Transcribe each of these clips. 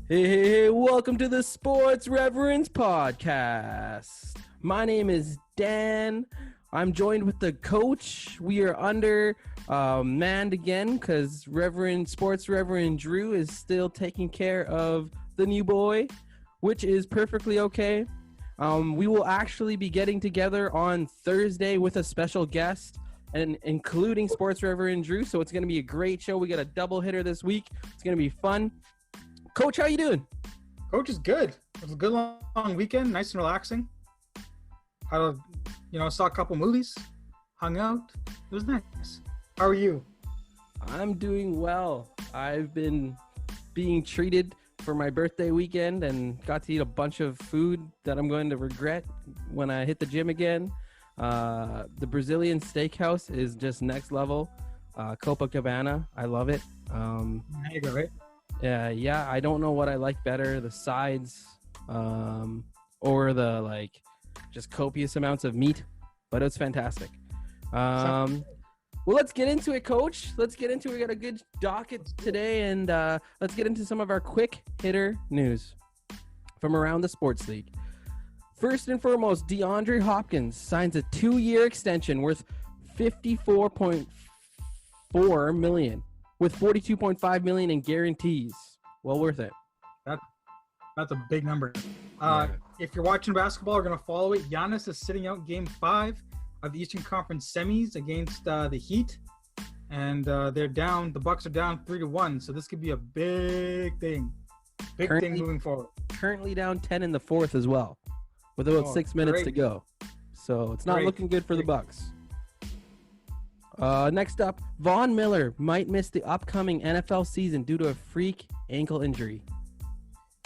Hey, welcome to the Sports Reverends podcast. My name is Dan. I'm joined with the coach. We are manned again because Sports Reverend Drew is still taking care of the new boy, which is perfectly okay. We will actually be getting together on Thursday with a special guest and including Sports Reverend Drew. So it's going to be a great show. We got a double hitter this week. It's going to be fun. Coach, how you doing? Coach is good. It was a good long weekend, nice and relaxing. Saw a couple movies, hung out. It was nice. How are you? I'm doing well. I've been being treated for my birthday weekend and got to eat a bunch of food that I'm going to regret when I hit the gym again. The Brazilian steakhouse is just next level. Copacabana, I love it. There you go, right? Yeah, I don't know what I like better, the sides or the just copious amounts of meat, but it's fantastic. Well, let's get into it, Coach. Let's get into it. We got a good docket today, and let's get into some of our quick hitter news from around the sports league. First and foremost, DeAndre Hopkins signs a 2-year extension worth $54.4 million. With $42.5 million in guarantees. Well worth it. That's a big number. If you're watching basketball, we're going to follow it. Giannis is sitting out Game 5 of the Eastern Conference semis against the Heat. And they're down. The Bucks are down 3-1. So this could be a big thing. Big thing moving forward. Currently down 10 in the fourth as well. With about 6 minutes to go. So it's not looking good for the Bucks. Next up, Von Miller might miss the upcoming NFL season due to a freak ankle injury.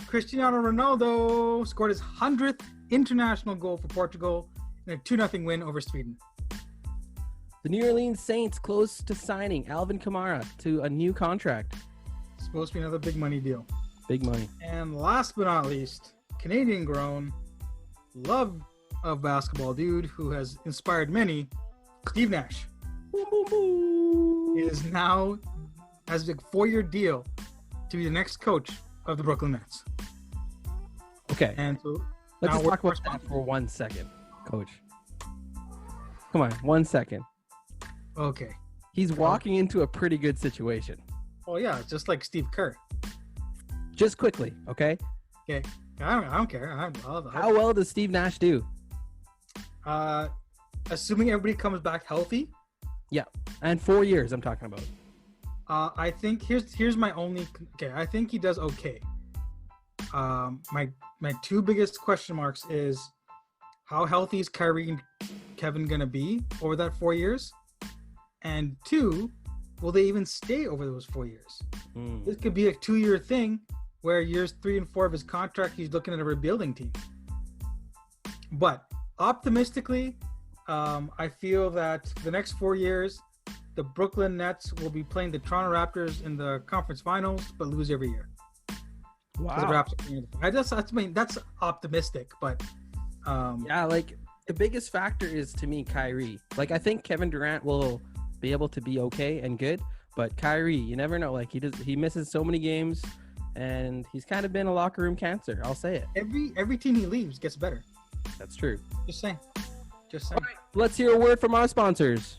Cristiano Ronaldo scored his 100th international goal for Portugal in a 2-0 win over Sweden. The New Orleans Saints close to signing Alvin Kamara to a new contract. Supposed to be another big money deal. Big money. And last but not least, Canadian-grown, love of basketball dude who has inspired many, Steve Nash. Is now has a 4-year deal to be the next coach of the Brooklyn Nets. Okay. And so let's just talk about that for 1 second, Coach. Come on, 1 second. Okay. He's walking into a pretty good situation. Oh yeah, just like Steve Kerr. Just quickly, okay? Okay. I don't care. How well does Steve Nash do? Assuming everybody comes back healthy. Yeah, and 4 years I'm talking about. I think here's my only. Okay, I think he does okay. My two biggest question marks is how healthy is Kyrie and Kevin gonna be over that 4 years, and 2, will they even stay over those 4 years? This could be a 2-year thing where years 3 and 4 of his contract he's looking at a rebuilding team. But optimistically. I feel that the next 4 years, the Brooklyn Nets will be playing the Toronto Raptors in the conference finals, but lose every year. Wow. That's optimistic, but the biggest factor is to me Kyrie. I think Kevin Durant will be able to be okay and good, but Kyrie, you never know. He misses so many games, and he's kind of been a locker room cancer. I'll say it. Every team he leaves gets better. That's true. Just saying. All right, let's hear a word from our sponsors.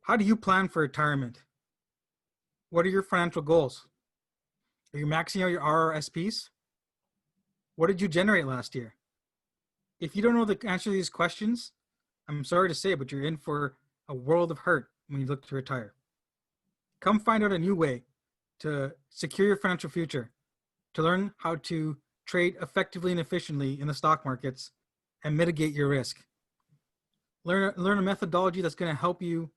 How do you plan for retirement? What are your financial goals? Are you maxing out your RRSPs? What did you generate last year? If you don't know the answer to these questions, I'm sorry to say, but you're in for a world of hurt when you look to retire. Come find out a new way to secure your financial future, to learn how to trade effectively and efficiently in the stock markets and mitigate your risk. Learn a methodology that's going to help you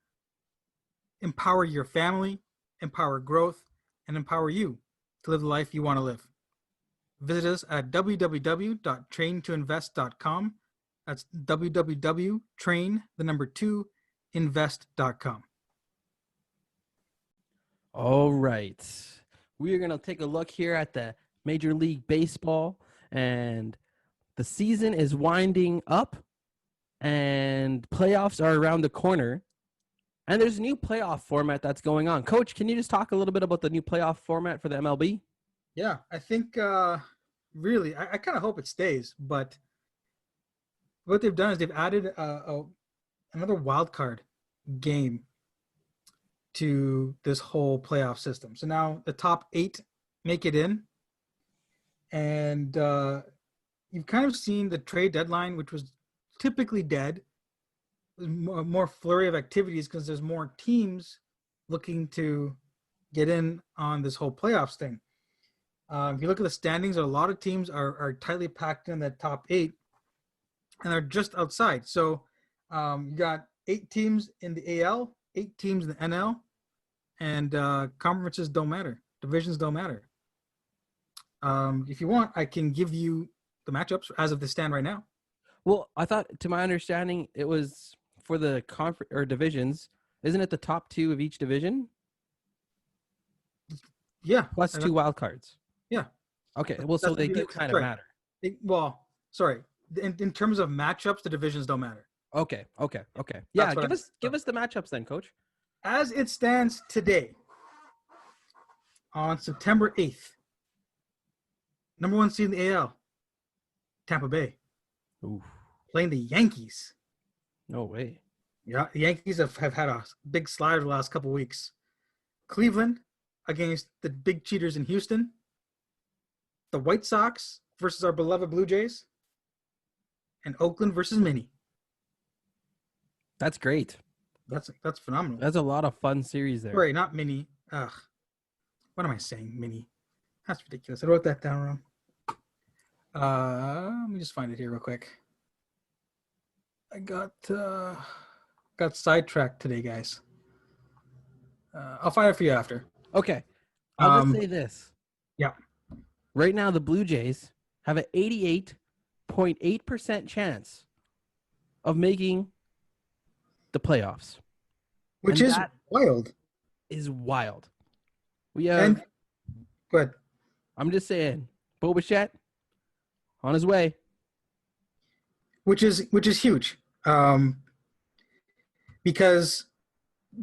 empower your family, empower growth, and empower you to live the life you want to live. Visit us at www.traintoinvest.com. That's www.train2invest.com. All right. We are going to take a look here at the Major League Baseball, and the season is winding up and playoffs are around the corner. And there's a new playoff format that's going on. Coach, can you just talk a little bit about the new playoff format for the MLB? Yeah, I think really, I kind of hope it stays. But what they've done is they've added another wild card game to this whole playoff system. So now the top 8 make it in, and you've kind of seen the trade deadline, which was typically dead. More flurry of activities because there's more teams looking to get in on this whole playoffs thing. If you look at the standings, a lot of teams are tightly packed in that top 8, and they're just outside. So you got 8 teams in the AL, 8 teams in the NL, and conferences don't matter. Divisions don't matter. If you want, I can give you the matchups as of the stand right now. Well, I thought, to my understanding, it was for the conference or divisions. Isn't it the top 2 of each division? Yeah. Plus 2 wild cards. Yeah. Okay. Well, so they do kind of matter. Sorry. In terms of matchups, the divisions don't matter. Okay. Yeah, give us the matchups then, Coach. As it stands today, on September 8th, number 1 seed in the AL, Tampa Bay. Ooh. Playing the Yankees. No way. Yeah, the Yankees have had a big slide the last couple of weeks. Cleveland against the big cheaters in Houston. The White Sox versus our beloved Blue Jays. And Oakland versus Minnie. That's great. That's phenomenal. That's a lot of fun series there. Sorry, not Minnie. Ugh. What am I saying? Minnie. That's ridiculous. I wrote that down wrong. Let me just find it here real quick. I got sidetracked today, guys. I'll find it for you after. Okay. I'll just say this. Yeah. Right now, the Blue Jays have an 88.8% chance of making the playoffs. Which is wild. Is wild. We have. Go ahead. I'm just saying, Bo Bichette on his way. Which is huge. Because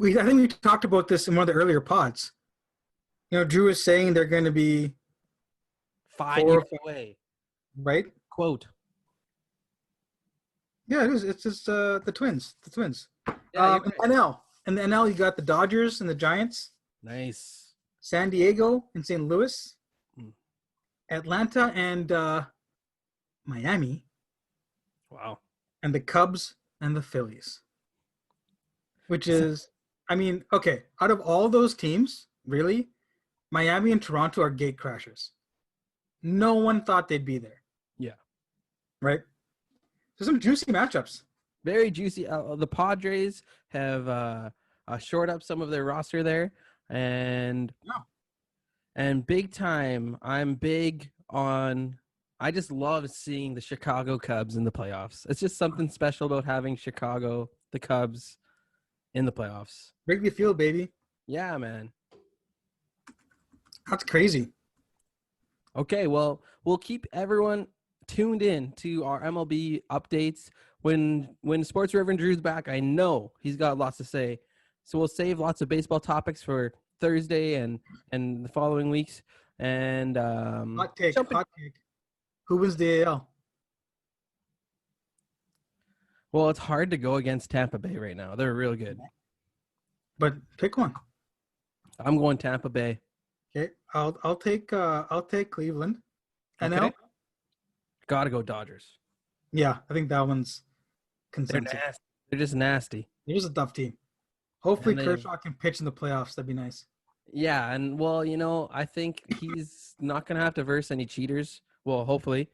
I think we talked about this in one of the earlier pods. You know, Drew is saying they're going to be 5 years away. Right? Quote. Yeah, it is. It's just the Twins. The Twins. Yeah, right. NL. In the NL, you got the Dodgers and the Giants. Nice. San Diego and St. Louis. Atlanta and Miami. Wow. And the Cubs and the Phillies. Which is, I mean, okay, out of all those teams, really, Miami and Toronto are gate crashers. No one thought they'd be there. Yeah. Right? There's some juicy matchups. Very juicy. The Padres have shored up some of their roster there. And big time, I'm big on – I just love seeing the Chicago Cubs in the playoffs. It's just something special about having Chicago, the Cubs, in the playoffs. Wrigley Field, baby. Yeah, man. That's crazy. Okay, well, we'll keep everyone tuned in to our MLB updates. When Sports Reverend Drew's back, I know he's got lots to say. So we'll save lots of baseball topics for Thursday and the following weeks. And hot take. Who wins the AL? Well, it's hard to go against Tampa Bay right now. They're real good. But pick one. I'm going Tampa Bay. Okay, I'll take Cleveland. NL. Okay. Gotta go Dodgers. Yeah, I think that one's consensus. They're just nasty. They're just a tough team. Hopefully Kershaw can pitch in the playoffs. That'd be nice. Yeah, and well, I think he's not gonna have to verse any cheaters. Well, hopefully.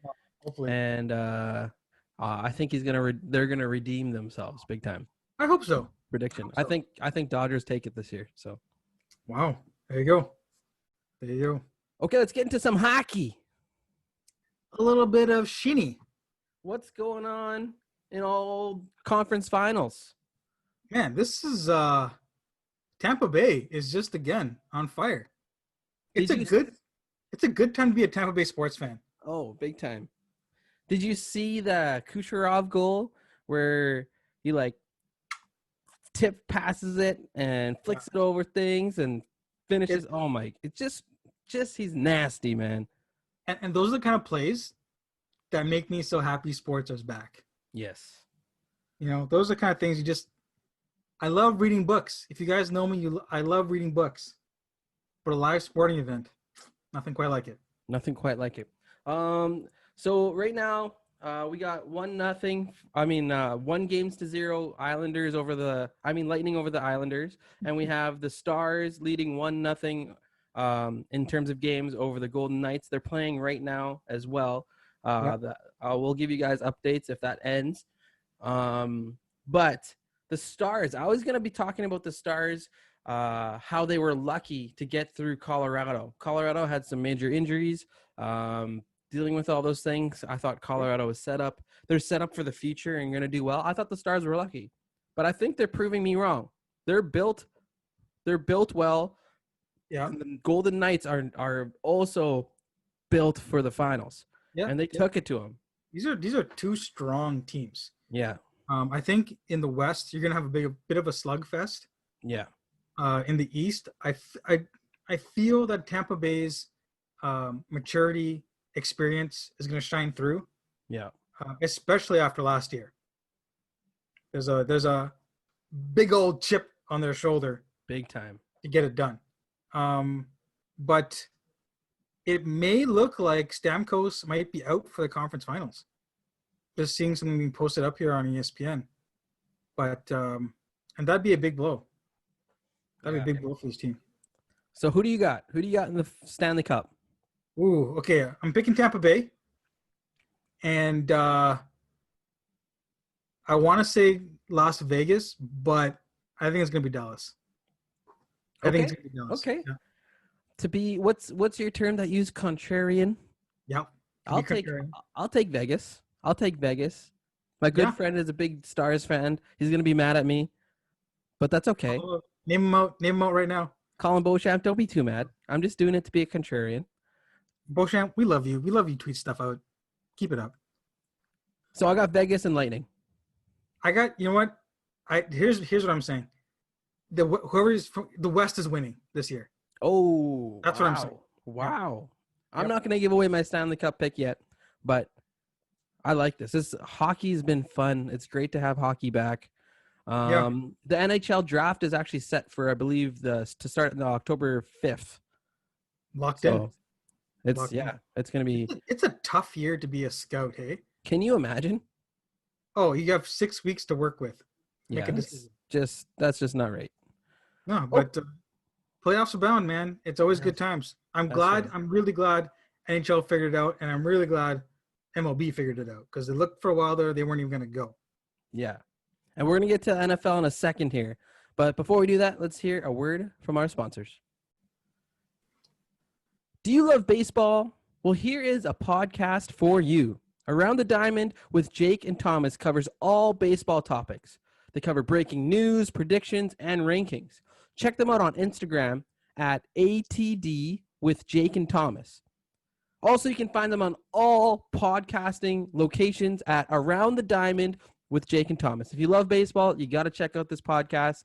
And I think they're gonna redeem themselves big time. I hope so. Prediction. I think Dodgers take it this year. So. Wow. There you go. There you go. Okay, let's get into some hockey. A little bit of shinny. What's going on in all conference finals? Man, this is Tampa Bay is just again on fire. It's a good time to be a Tampa Bay sports fan. Oh, big time. Did you see the Kucherov goal where he tip passes it and flicks it over things and finishes. Oh my! It just he's nasty, man. And those are the kind of plays that make me so happy sports is back. Yes. You know, those are the kind of things I love reading books. If you guys know me, I love reading books. But a live sporting event, nothing quite like it. Nothing quite like it. So right now, we got 1-0. 1-0 Islanders over the. Lightning over the Islanders, and we have the Stars leading 1-0. In terms of games over the Golden Knights, they're playing right now as well. We'll give you guys updates if that ends. But the Stars, I was gonna be talking about the Stars. How they were lucky to get through Colorado. Colorado had some major injuries. Dealing with all those things, I thought Colorado was set up. They're set up for the future and going to do well. I thought the Stars were lucky, but I think they're proving me wrong. They're built well. Yeah. And the Golden Knights are also built for the finals. Yeah. And they took it to them. These are two strong teams. Yeah. I think in the West you're going to have a bit of a slugfest. Yeah. In the East, I feel that Tampa Bay's maturity experience is going to shine through. Yeah. Especially after last year. There's a big old chip on their shoulder. Big time. To get it done. But it may look like Stamkos might be out for the conference finals. Just seeing something being posted up here on ESPN. But and that'd be a big blow. That'd be a big blow for this team. So who do you got? Who do you got in the Stanley Cup? Ooh, okay. I'm picking Tampa Bay. And I want to say Las Vegas, but I think it's going to be Dallas. I think it's going to be Dallas. Okay. Yeah. To be what's your term that you use? Contrarian? Yeah. I'll take Vegas. I'll take Vegas. My good friend is a big Stars fan. He's going to be mad at me. But that's okay. Name him out right now. Colin Beauchamp, don't be too mad. I'm just doing it to be a contrarian. Beauchamp, we love you. We love you tweet stuff out. Keep it up. So I got Vegas and Lightning. You know what? Here's what I'm saying. The West is winning this year. Oh. That's what I'm saying. Wow. I'm not going to give away my Stanley Cup pick yet, but I like this. Hockey's been fun. It's great to have hockey back. The NHL draft is actually set for, I believe, to start on October 5th. Locked in. It's going to be. It's a tough year to be a scout, hey? Can you imagine? Oh, you have 6 weeks to work with. Make a decision. That's just not right. No, but playoffs abound, man. It's always good times. I'm really glad NHL figured it out, and I'm really glad MLB figured it out because it looked for a while there they weren't even going to go. Yeah. And we're going to get to the NFL in a second here. But before we do that, let's hear a word from our sponsors. Do you love baseball? Well, here is a podcast for you. Around the Diamond with Jake and Thomas covers all baseball topics. They cover breaking news, predictions, and rankings. Check them out on Instagram at ATD with Jake and Thomas. Also, you can find them on all podcasting locations at Around the Diamond with Jake and Thomas. If you love baseball, you got to check out this podcast.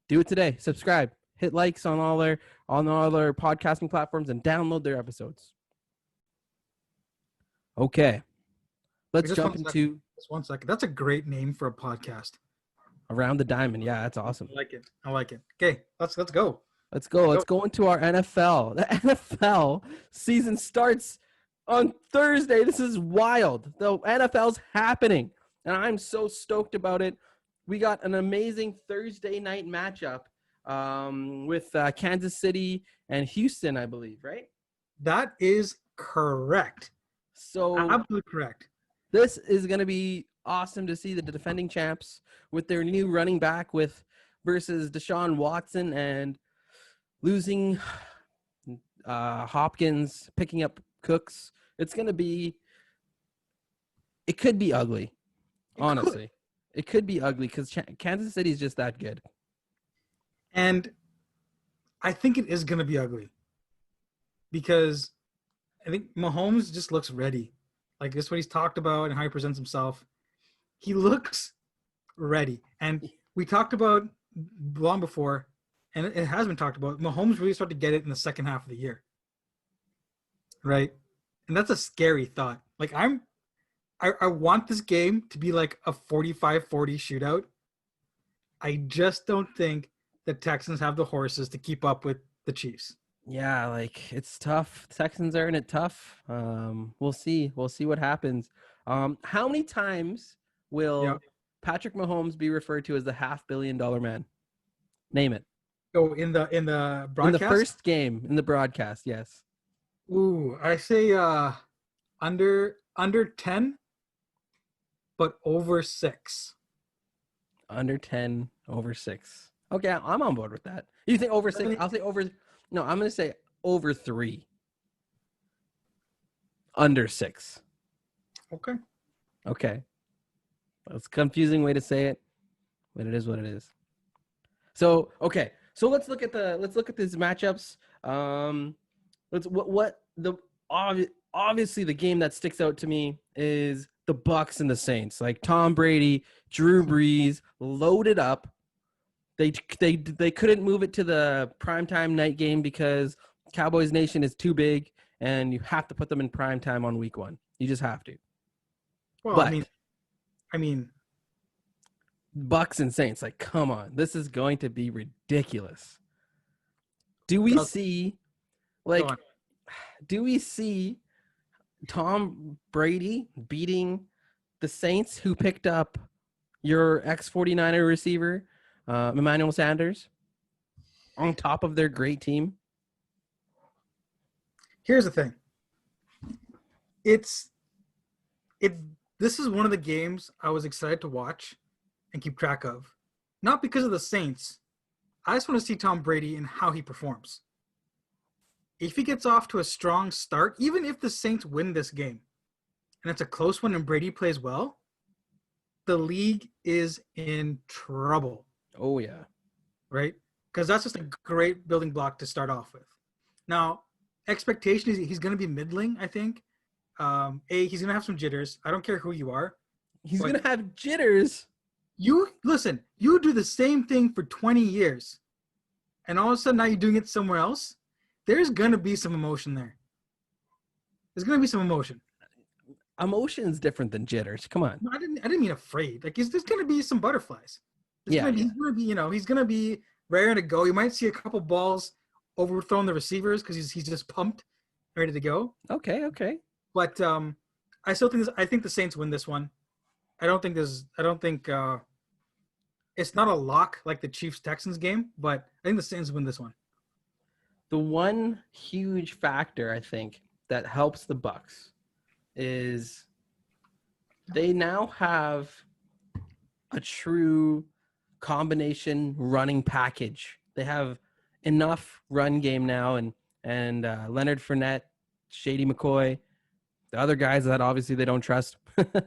Do it today. Subscribe. Hit likes on all their podcasting platforms and download their episodes. Okay. Let's jump into... Just 1 second. That's a great name for a podcast. Around the Diamond. Yeah, that's awesome. I like it. Okay, let's go. Let's go. Let's go into our NFL. The NFL season starts on Thursday. This is wild. The NFL's happening, and I'm so stoked about it. We got an amazing Thursday night matchup with Kansas City and Houston, I believe, right? That is correct. So absolutely correct. This is going to be awesome to see the defending champs with their new running back versus Deshaun Watson and losing Hopkins, picking up Cooks. It could be ugly, honestly. It could be ugly because Kansas City is just that good. And I think it is going to be ugly because I think Mahomes just looks ready. Like, this is what he's talked about and how he presents himself. He looks ready. And we talked about long before, and it has been talked about, Mahomes really started to get it in the second half of the year. Right? And that's a scary thought. Like I want this game to be like a 45-40 shootout. I just don't think the Texans have the horses to keep up with the Chiefs. Yeah, like it's tough. Texans are in it tough. We'll see. We'll see what happens. How many times Yeah. will Patrick Mahomes be referred to as the $500 million man? Name it. So in the In the broadcast, first game in the broadcast, yes. ooh, I say under 10, but over 6. Under 10, over 6. Okay, I'm on board with that. You think over 6? Seven, I'll say over. No, I'm going to say over 3. Under 6. okay. Okay. That's a confusing way to say it, but it is what it is. So, okay. So let's look at these matchups. Obviously the game that sticks out to me is the Bucks and the Saints. Like Tom Brady, Drew Brees loaded up. They couldn't move it to the primetime night game because Cowboys Nation is too big and you have to put them in primetime on week 1. You just have to. Well, But I mean Bucks and Saints, like, come on. This is going to be ridiculous. Do we see Tom Brady beating the Saints, who picked up your ex-49er receiver, Emmanuel Sanders, on top of their great team? Here's the thing. This is one of the games I was excited to watch and keep track of. Not because of the Saints. I just want to see Tom Brady and how he performs. If he gets off to a strong start, even if the Saints win this game, and it's a close one and Brady plays well, the league is in trouble. Oh, yeah. Right? Because that's just a great building block to start off with. Now, expectation is he's going to be middling, I think. He's going to have some jitters. I don't care who you are. He's going to have jitters. You do the same thing for 20 years, and all of a sudden now you're doing it somewhere else. There's going to be some emotion there. There's going to be some emotion. Emotion is different than jitters. Come on. No, I didn't mean afraid. Like, there's going to be some butterflies. He's going to be raring to go. You might see a couple balls overthrown the receivers because he's just pumped, ready to go. Okay. But I think the Saints win this one. I don't think it's not a lock like the Chiefs-Texans game, but I think the Saints win this one. The one huge factor, I think, that helps the Bucks is they now have a true combination running package. They have enough run game now, and Leonard Fournette, Shady McCoy, the other guys that obviously they don't trust. They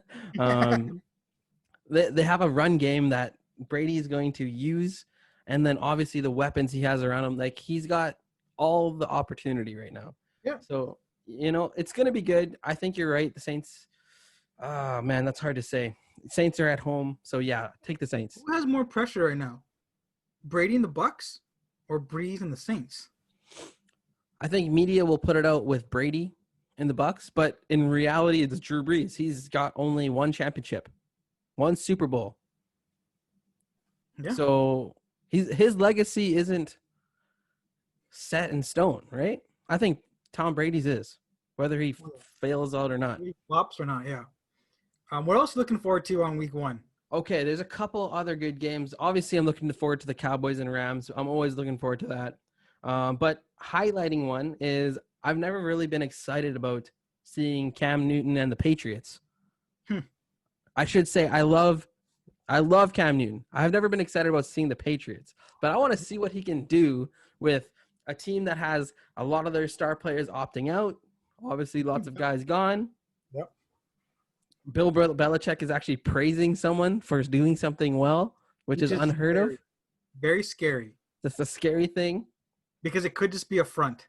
have a run game that Brady is going to use, and then obviously the weapons he has around him. Like, he's got all the opportunity right now. Yeah. So, it's going to be good. I think you're right. The Saints, oh, man, that's hard to say. Saints are at home, so yeah, take the Saints. Who has more pressure right now? Brady and the Bucks or Breeze and the Saints? I think media will put it out with Brady and the Bucks, but in reality, it's Drew Brees. He's got only one championship, one Super Bowl. Yeah. So his legacy isn't set in stone, right? I think Tom Brady's is, whether he fails out or not. Flops or not, yeah. What else are you looking forward to on week 1? Okay, there's a couple other good games. Obviously, I'm looking forward to the Cowboys and Rams. I'm always looking forward to that. But highlighting one is I've never really been excited about seeing Cam Newton and the Patriots. I should say I love Cam Newton. I've never been excited about seeing the Patriots, but I want to see what he can do with a team that has a lot of their star players opting out. Obviously, lots of guys gone. Yep. Bill Belichick is actually praising someone for doing something well, which is unheard of. Very scary. That's a scary thing. Because it could just be a front.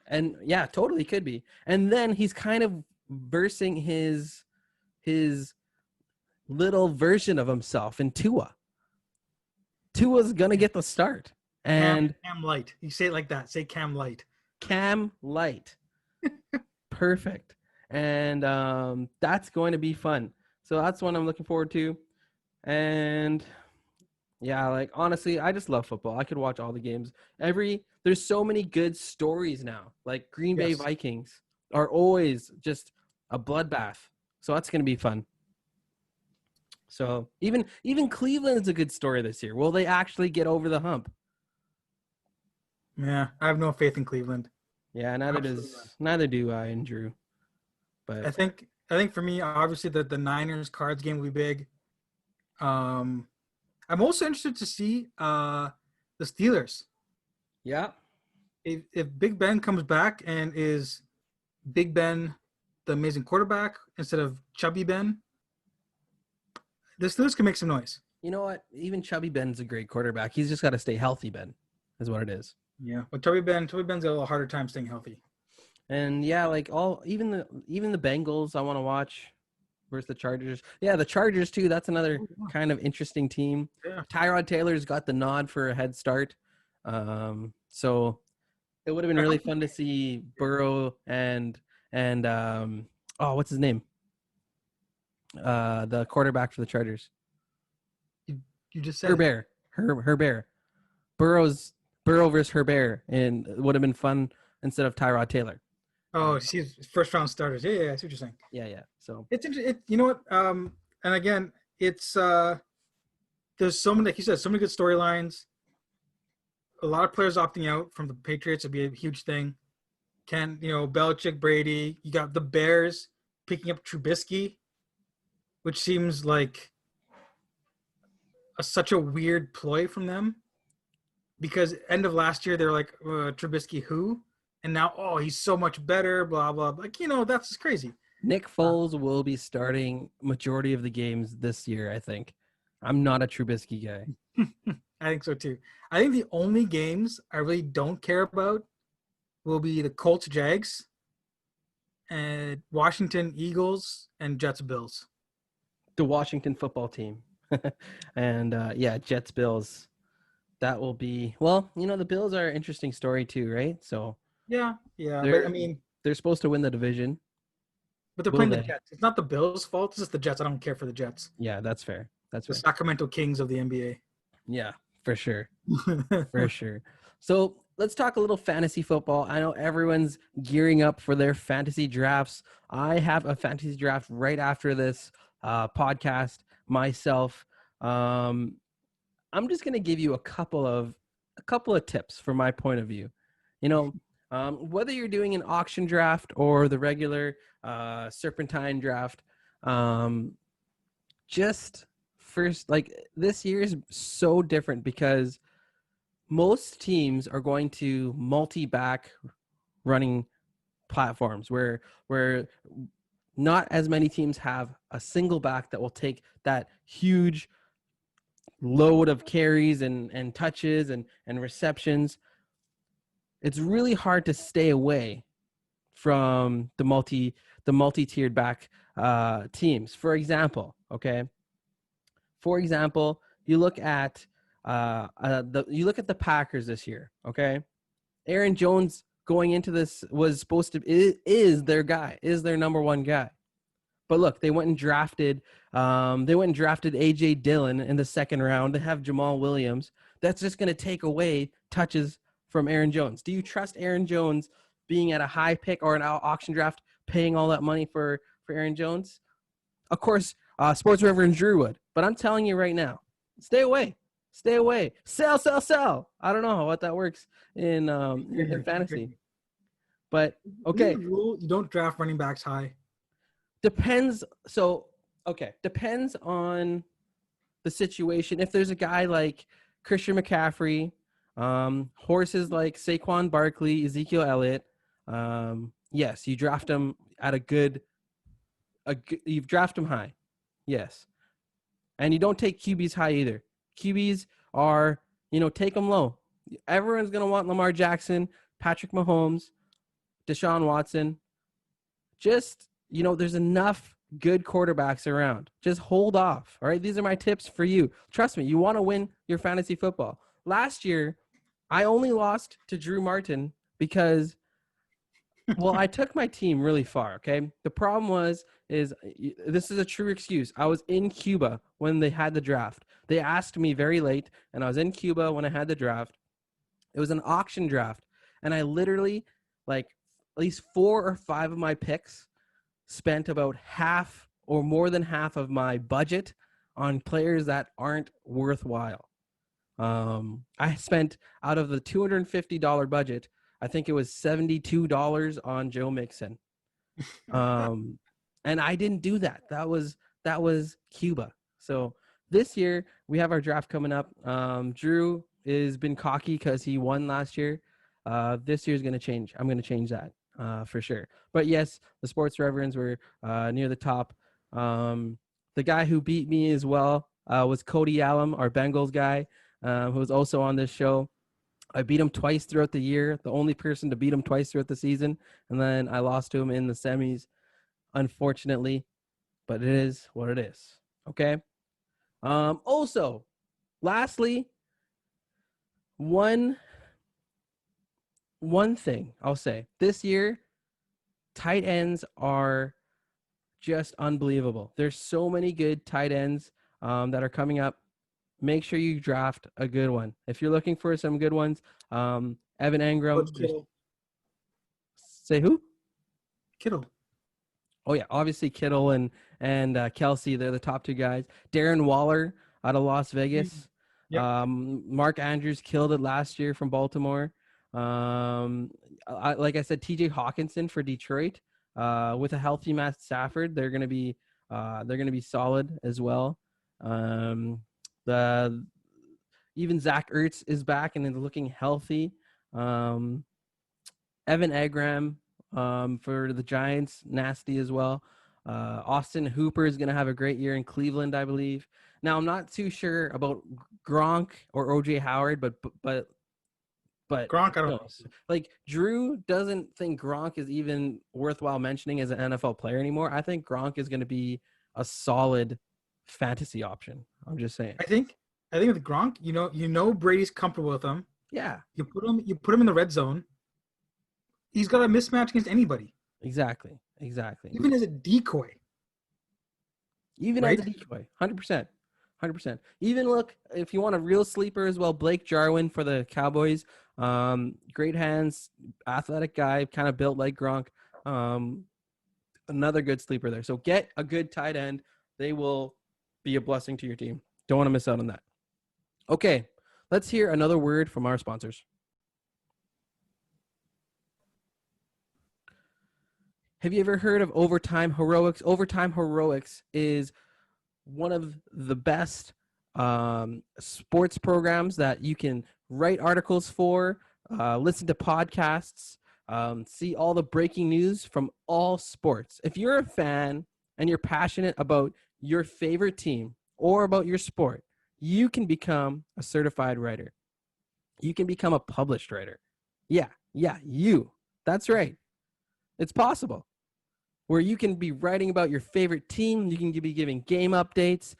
And yeah, totally could be. And then he's kind of versing his little version of himself in Tua. Tua's gonna get the start, and Cam Light. You say it like that. Say Cam Light. Cam Light, perfect, and that's going to be fun. So that's one I'm looking forward to, and yeah, like honestly, I just love football. I could watch all the games. There's so many good stories now. Like Green Bay Yes. Vikings are always just a bloodbath. So that's gonna be fun. So even Cleveland is a good story this year. Will they actually get over the hump? Yeah, I have no faith in Cleveland. Yeah, Absolutely not. neither do I and Drew. But I think for me, obviously the Niners Cards game will be big. Um, I'm also interested to see the Steelers. yeah, If Big Ben comes back and is Big Ben the amazing quarterback instead of Chubby Ben, the Steelers can make some noise. you know what? Even Chubby Ben's a great quarterback. He's just got to stay healthy. Ben is what it is. Yeah, but Chubby Ben's got a little harder time staying healthy. And yeah, like even the Bengals I want to watch versus the Chargers. Yeah, the Chargers too. That's another kind of interesting team. Yeah. Tyrod Taylor's got the nod for a head start. So it would have been really fun to see Burrow and what's his name? The quarterback for the Chargers. You just said Herbert. Herbert. Burrow versus Herbert, and it would have been fun instead of Tyrod Taylor. Oh, she's first round starters. Yeah, I see what you're saying. Yeah. So It's interesting. You know what? And again, it's there's so many, like you said, so many good storylines. A lot of players opting out from the Patriots would be a huge thing. Belichick, Brady. You got the Bears picking up Trubisky, which seems like such a weird ploy from them. Because end of last year they were like Trubisky who, and now he's so much better. Blah blah. Like that's just crazy. Nick Foles will be starting majority of the games this year, I think. I'm not a Trubisky guy. I think so too. I think the only games I really don't care about will be the Colts Jags and Washington Eagles and Jets Bills. The Washington football team. And Jets Bills. That will be the Bills are an interesting story too, right? So yeah. But I mean, they're supposed to win the division. But they're playing the Jets. It's not the Bills' fault. It's just the Jets. I don't care for the Jets. Yeah, that's fair. That's the fair. Sacramento Kings of the NBA. Yeah, for sure. For sure. So let's talk a little fantasy football. I know everyone's gearing up for their fantasy drafts. I have a fantasy draft right after this podcast myself. I'm just going to give you a couple of tips from my point of view. Whether you're doing an auction draft or the regular serpentine draft, just first, like this year is so different because most teams are going to multi-back running platforms where not as many teams have a single back that will take that huge load of carries and touches and receptions. It's really hard to stay away from the multi-tiered back teams. For example, you look at the Packers this year. Okay, Aaron Jones going into this was supposed to is their guy, is their number one guy. But look, they went and drafted A.J. Dillon in the second round. They have Jamal Williams. That's just going to take away touches from Aaron Jones. Do you trust Aaron Jones being at a high pick or an auction draft, paying all that money for Aaron Jones? Of course, Sports Reverend Drew would. But I'm telling you right now, stay away. Stay away. Sell. I don't know what that works in fantasy. But, okay. You don't draft running backs high. Depends. So, okay. Depends on the situation. If there's a guy like Christian McCaffrey, horses like Saquon Barkley, Ezekiel Elliott, yes, you draft them at you draft them high. Yes. And you don't take QBs high either. QBs are, take them low. Everyone's going to want Lamar Jackson, Patrick Mahomes, Deshaun Watson. Just, there's enough good quarterbacks around. Just hold off. All right. These are my tips for you. Trust me, you want to win your fantasy football. Last year, I only lost to Drew Martin because, well, I took my team really far. Okay. The problem is this is a true excuse. I was in Cuba when they had the draft. They asked me very late, and I was in Cuba when I had the draft. It was an auction draft, and I literally, like, at least 4 or 5 of my picks spent about half or more than half of my budget on players that aren't worthwhile. I spent, out of the $250 budget, I think it was $72 on Joe Mixon. And I didn't do that. That was Cuba. So this year we have our draft coming up. Drew has been cocky because he won last year. This year's going to change. I'm going to change that for sure. But yes, the Sports Reverends were near the top. The guy who beat me as well was Cody Allen, our Bengals guy, who was also on this show. I beat him twice throughout the year, the only person to beat him twice throughout the season. And then I lost to him in the semis, unfortunately. But it is what it is. Okay. Also, lastly, one thing I'll say. This year, tight ends are just unbelievable. There's so many good tight ends that are coming up. Make sure you draft a good one. If you're looking for some good ones, Evan Engram. Say who? Kittle. Oh yeah, obviously Kittle and Kelsey. They're the top 2 guys. Darren Waller out of Las Vegas. Yep. Mark Andrews killed it last year from Baltimore. Like I said, TJ Hawkinson for Detroit. With a healthy Matt Stafford, they're gonna be solid as well. Even Zach Ertz is back and is looking healthy. Evan Engram for the Giants, nasty as well. Austin Hooper is going to have a great year in Cleveland, I believe. Now, I'm not too sure about Gronk or OJ Howard, but Gronk, I don't know. Like, Drew doesn't think Gronk is even worthwhile mentioning as an NFL player anymore. I think Gronk is going to be a solid fantasy option. I'm just saying. I think with Gronk, you know Brady's comfortable with him. Yeah. You put him in the red zone. He's got a mismatch against anybody. Exactly. Even as a decoy. As a decoy. 100%. Even look, if you want a real sleeper as well, Blake Jarwin for the Cowboys. Great hands, athletic guy, kind of built like Gronk. Another good sleeper there. So get a good tight end. They will be a blessing to your team. Don't want to miss out on that. Okay, let's hear another word from our sponsors. Have you ever heard of Overtime Heroics? Overtime Heroics is one of the best sports programs that you can write articles for, listen to podcasts, see all the breaking news from all sports. If you're a fan and you're passionate about your favorite team or about your sport, you can become a certified writer. You can become a published writer. Yeah, you. That's right. It's possible. Where you can be writing about your favorite team, you can be giving game updates,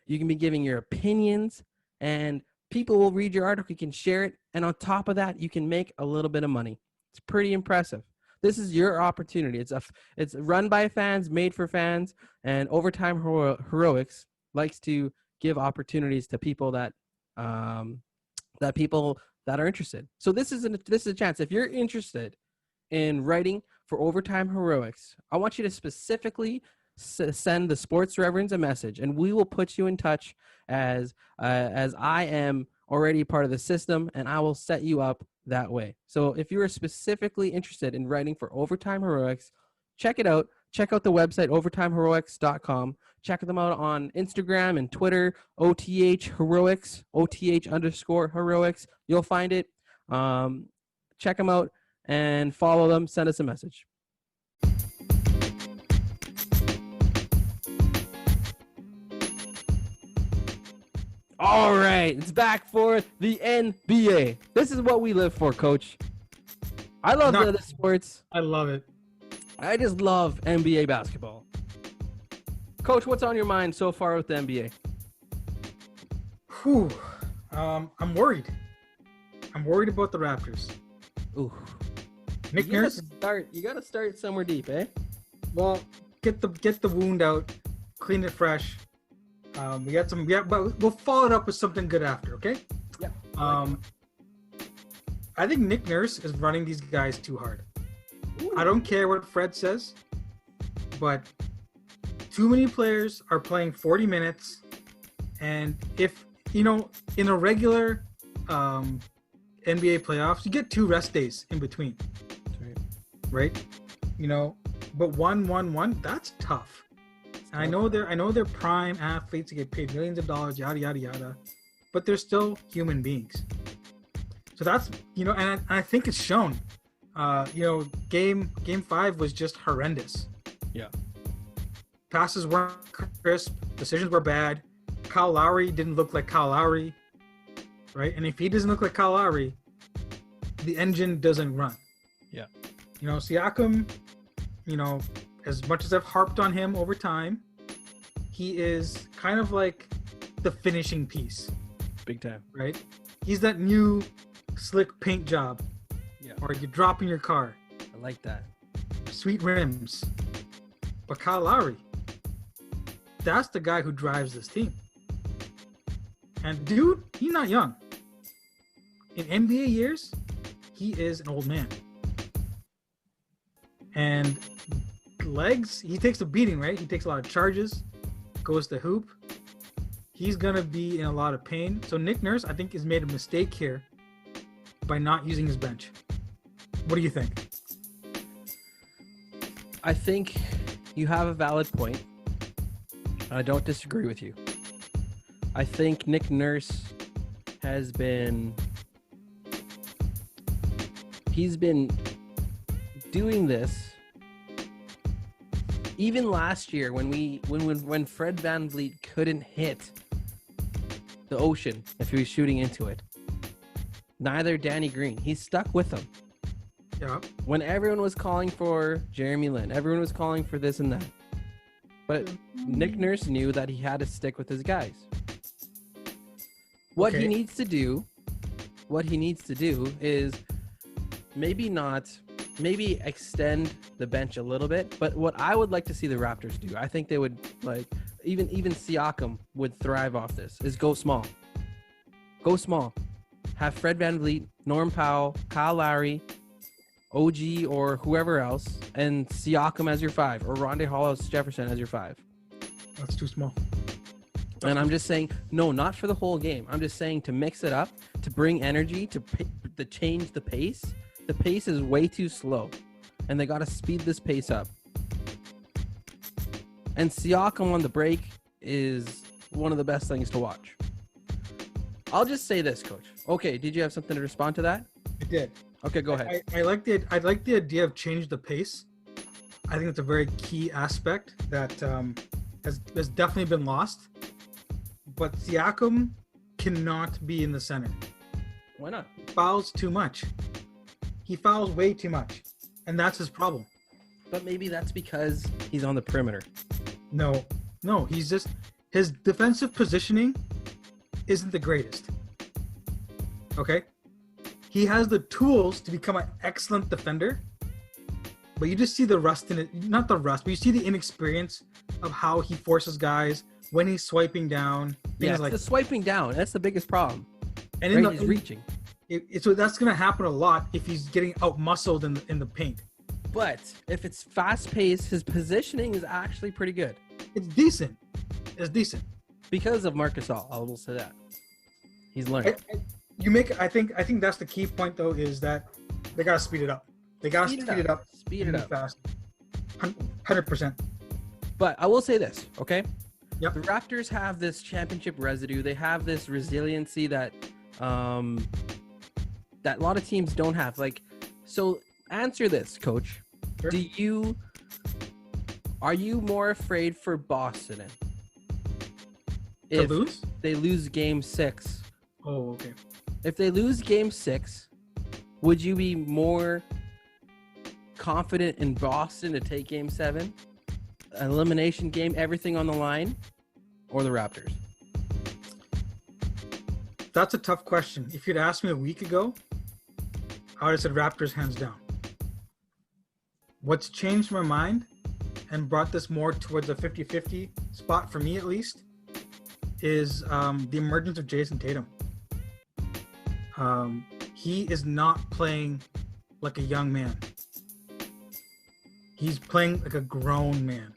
you can be giving your opinions, and people will read your article, you can share it, and on top of that, you can make a little bit of money. It's pretty impressive. This is your opportunity. It's run by fans, made for fans, and Overtime Heroics likes to give opportunities to people that are interested. So this is a chance. If you're interested in writing for Overtime Heroics, I want you to specifically send the Sports Reverends a message, and we will put you in touch as I am already part of the system, and I will set you up that way. So if you are specifically interested in writing for Overtime Heroics, check it out. Check out the website, overtimeheroics.com. Check them out on Instagram and Twitter, OTH Heroics, OTH_Heroics. You'll find it. Check them out and follow them. Send us a message. All right, it's back for the NBA. This is what we live for, Coach. I love the sports. I love it. I just love NBA basketball. Coach, what's on your mind so far with the NBA? Whew. I'm worried. I'm worried about the Raptors. Ooh. Nick You gotta Nurse. You gotta start somewhere deep, eh? Well, get the wound out, clean it fresh. But we'll follow it up with something good after, okay? Yeah. I think Nick Nurse is running these guys too hard. Ooh. I don't care what Fred says, but too many players are playing 40 minutes, and if in a regular NBA playoffs, you get 2 rest days in between, right? But one, that's tough. And I know they're prime athletes to get paid millions of dollars, yada yada yada, but they're still human beings. So that's and I think it's shown. Game 5 was just horrendous. Yeah. Passes weren't crisp, decisions were bad. Kyle Lowry didn't look like Kyle Lowry, right? And if he doesn't look like Kyle Lowry, the engine doesn't run. Yeah. Siakam, as much as I've harped on him over time, he is kind of like the finishing piece. Big time. Right? He's that new slick paint job. Yeah. Or you drop in your car. I like that. Sweet rims. But Kyle Lowry, that's the guy who drives this team. And dude, he's not young. In NBA years, he is an old man. And legs, he takes a beating, right? He takes a lot of charges, goes to hoop. He's going to be in a lot of pain. So Nick Nurse, I think, has made a mistake here by not using his bench. What do you think? I think you have a valid point. I don't disagree with you. I think Nick Nurse has been... He's been doing this even last year when Fred VanVleet couldn't hit the ocean if he was shooting into it. Neither Danny Green. He's stuck with them. Yeah. When everyone was calling for Jeremy Lin, everyone was calling for this and that. But Nick Nurse knew that he had to stick with his guys. What he needs to do is maybe extend the bench a little bit. But what I would like to see the Raptors do, I think they would even Siakam would thrive off this, is go small. Go small. Have Fred VanVleet, Norm Powell, Kyle Lowry, OG or whoever else, and Siakam as your 5, or Rondae Hollis-Jefferson as your 5. That's too small. And I'm just saying, no, not for the whole game. I'm just saying to mix it up, to bring energy, to change the pace. The pace is way too slow, and they got to speed this pace up. And Siakam on the break is one of the best things to watch. I'll just say this, Coach. Okay, did you have something to respond to that? I did. Okay, go ahead. I like the idea of change the pace. I think it's a very key aspect that has definitely been lost. But Siakam cannot be in the center. Why not? He fouls too much. He fouls way too much, and that's his problem. But maybe that's because he's on the perimeter. No, he's just, his defensive positioning isn't the greatest. Okay? He has the tools to become an excellent defender, but you just see the rust in it. Not the rust, but you see the inexperience of how he forces guys when he's swiping down. Yeah, it's the swiping down. That's the biggest problem. And he's reaching. So that's going to happen a lot if he's getting out-muscled in the paint. But if it's fast-paced, his positioning is actually pretty good. It's decent. Because of Marc Gasol, I will say that. He's learned. I think that's the key point, though, is that they got to speed it up. They got to speed it up. Speed it up. Fast. 100%. But I will say this, okay? Yep. The Raptors have this championship residue. They have this resiliency that that a lot of teams don't have. So answer this, Coach. Sure. Are you more afraid for Boston if lose? They lose game 6? Oh, okay. If they lose game 6, would you be more confident in Boston to take game 7? an elimination game, everything on the line, or the Raptors? That's a tough question. If you'd asked me a week ago, I would have said Raptors hands down. What's changed my mind and brought this more towards a 50-50 spot, for me at least, is the emergence of Jason Tatum. He is not playing like a young man. He's playing like a grown man.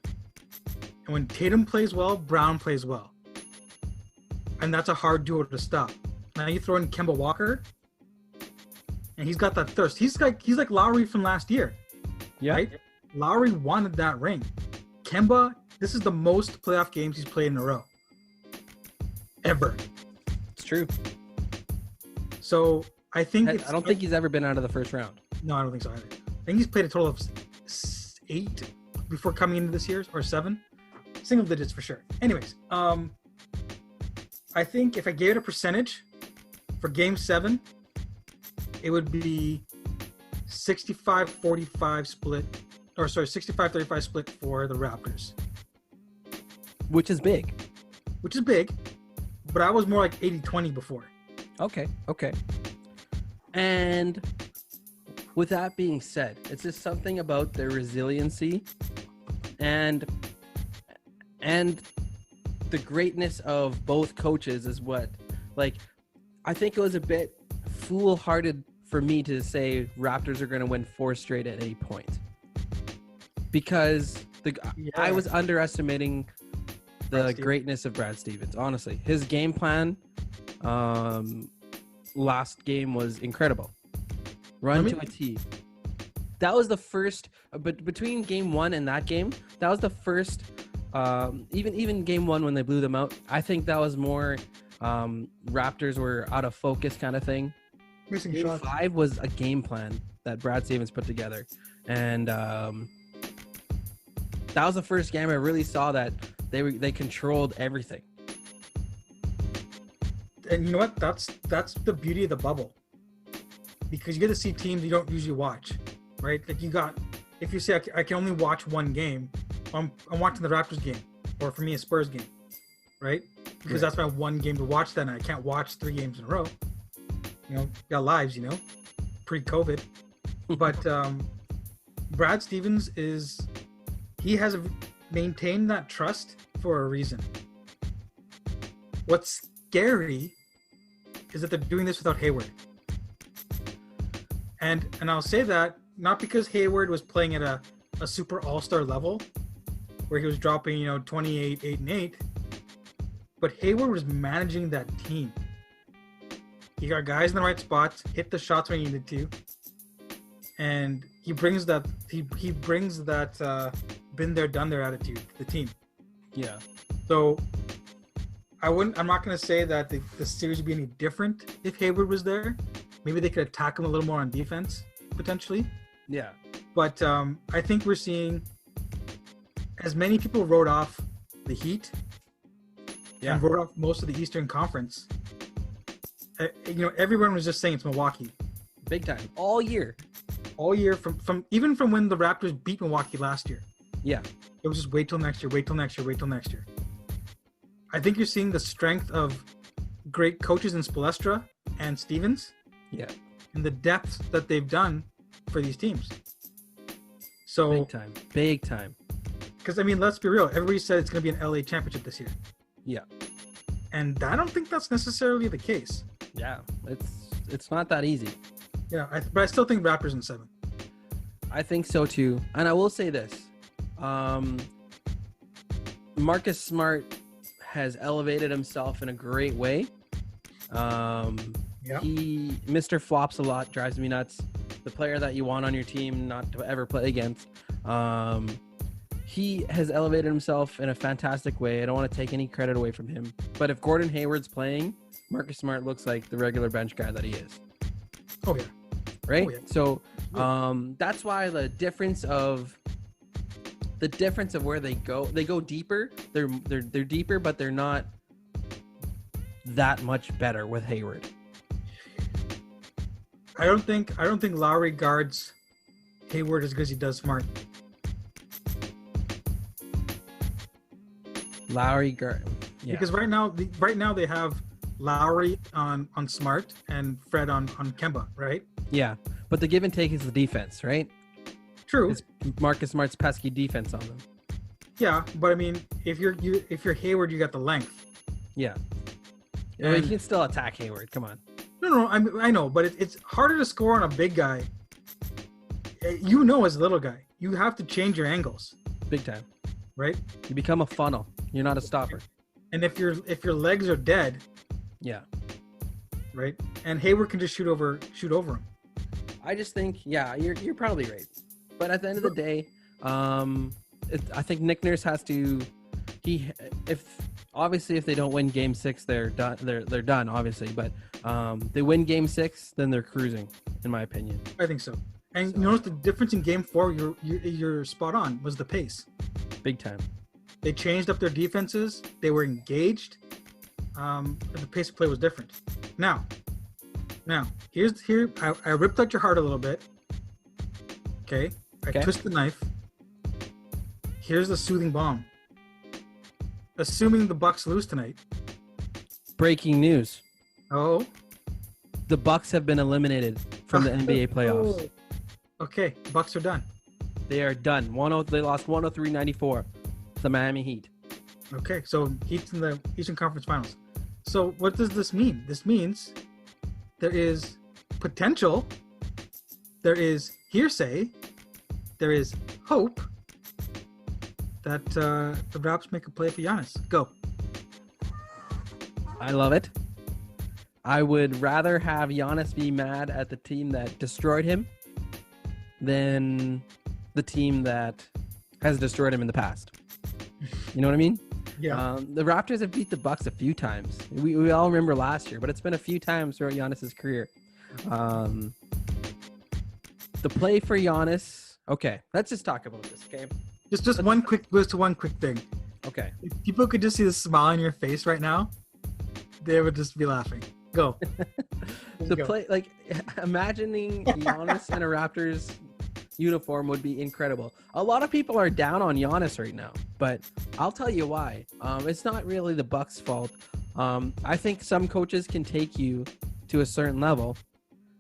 And when Tatum plays well, Brown plays well. And that's a hard duo to stop. Now you throw in Kemba Walker, and he's got that thirst. He's like Lowry from last year. Yeah. Right? Lowry wanted that ring. Kemba, this is the most playoff games he's played in a row. Ever. It's true. So I think I don't think he's ever been out of the first round. No, I don't think so either. I think he's played a total of 8 before coming into this year, or 7. Single digits for sure. Anyways, I think if I gave it a percentage for Game 7, it would be 65-45 split, or sorry, 65-35 split for the Raptors. Which is big. Which is big, but I was more like 80-20 before. Okay. And with that being said, it's just something about their resiliency and the greatness of both coaches is what, like, I think it was a bit foolhardy for me to say Raptors are going to win 4 straight at any point, because I was underestimating the greatness of Brad Stevens. Honestly, his game plan last game was incredible. Run to a T. That was the first, but between game 1 and that game, that was the first. Even game 1 when they blew them out, I think that was more Raptors were out of focus kind of thing. Game 5 was a game plan that Brad Stevens put together, and that was the first game I really saw that they controlled everything. And you know what? That's the beauty of the bubble, because you get to see teams you don't usually watch, right? Like if you say I can only watch one game, I'm watching the Raptors game, or for me a Spurs game, right? Because that's my one game to watch that, and I can't watch 3 games in a row. You know, got lives, you know, pre-COVID. But Brad Stevens he has maintained that trust for a reason. What's scary is that they're doing this without Hayward. And I'll say that not because Hayward was playing at a super all-star level where he was dropping, 28, 8, and 8, but Hayward was managing that team. He got guys in the right spots, hit the shots when he needed to, and he brings that been there, done there attitude to the team. Yeah. So I'm not going to say that the series would be any different if Hayward was there. Maybe they could attack him a little more on defense, potentially. Yeah. But I think we're seeing, as many people wrote off the Heat and wrote off most of the Eastern Conference, everyone was just saying it's Milwaukee. Big time. All year from even from when the Raptors beat Milwaukee last year. Yeah. It was just wait till next year. I think you're seeing the strength of great coaches in Spoelstra and Stevens. Yeah. And the depth that they've done for these teams. So Big time. Because, let's be real. Everybody said it's going to be an LA championship this year. Yeah. And I don't think that's necessarily the case. Yeah. It's not that easy. Yeah. But I still think Raptors in 7. I think so too. And I will say this. Marcus Smart has elevated himself in a great way. He Mr. Flops a lot, drives me nuts. The player that you want on your team not to ever play against. He has elevated himself in a fantastic way. I don't want to take any credit away from him. But if Gordon Hayward's playing, Marcus Smart looks like the regular bench guy that he is. Oh, yeah. Right? Oh, yeah. So that's why the difference of where they go deeper. They're deeper, but they're not that much better with Hayward. I don't think Lowry guards Hayward as good as he does Smart. Lowry, yeah. Because right now they have Lowry on Smart and Fred on Kemba, right? Yeah, but the give and take is the defense, right? True. It's Marcus Smart's pesky defense on them. Yeah, but I mean, if you're Hayward, you got the length. Yeah. Well, you can still attack Hayward. Come on. No, I know, but it's harder to score on a big guy. As a little guy, you have to change your angles. Big time. Right? You become a funnel. You're not a stopper. And if your legs are dead, yeah, right? And Hayward can just shoot over him. I just think, yeah, you're probably right. But at the end of the day, I think Nick Nurse has to. If they don't win Game 6, they're done. They're done, obviously. But they win Game 6, then they're cruising, in my opinion. I think so. And you notice the difference in Game 4. You're spot on. Was the pace. Big time. They changed up their defenses. They were engaged. And the pace of play was different. Now, I ripped out your heart a little bit. Okay. I twist the knife. Here's the soothing bomb. Assuming the Bucks lose tonight. Breaking news. Oh. The Bucks have been eliminated from the NBA playoffs. Okay, Bucks are done. They are done. They lost 103-94 to the Miami Heat. Okay, so Heat's in the Eastern Conference Finals. So what does this mean? This means there is potential, there is hearsay, there is hope that the Raps make a play for Giannis. Go. I love it. I would rather have Giannis be mad at the team that destroyed him than the team that has destroyed him in the past. You know what I mean? Yeah. The Raptors have beat the Bucks a few times. We all remember last year, but it's been a few times throughout Giannis's career. The play for Giannis. Okay, let's just talk about this. Okay. Just one quick thing. Okay. If people could just see the smile on your face right now, they would just be laughing. Go. Play, like, imagining Giannis in a Raptors uniform would be incredible. A lot of people are down on Giannis right now, but I'll tell you why. It's not really the Bucks' fault. I think some coaches can take you to a certain level.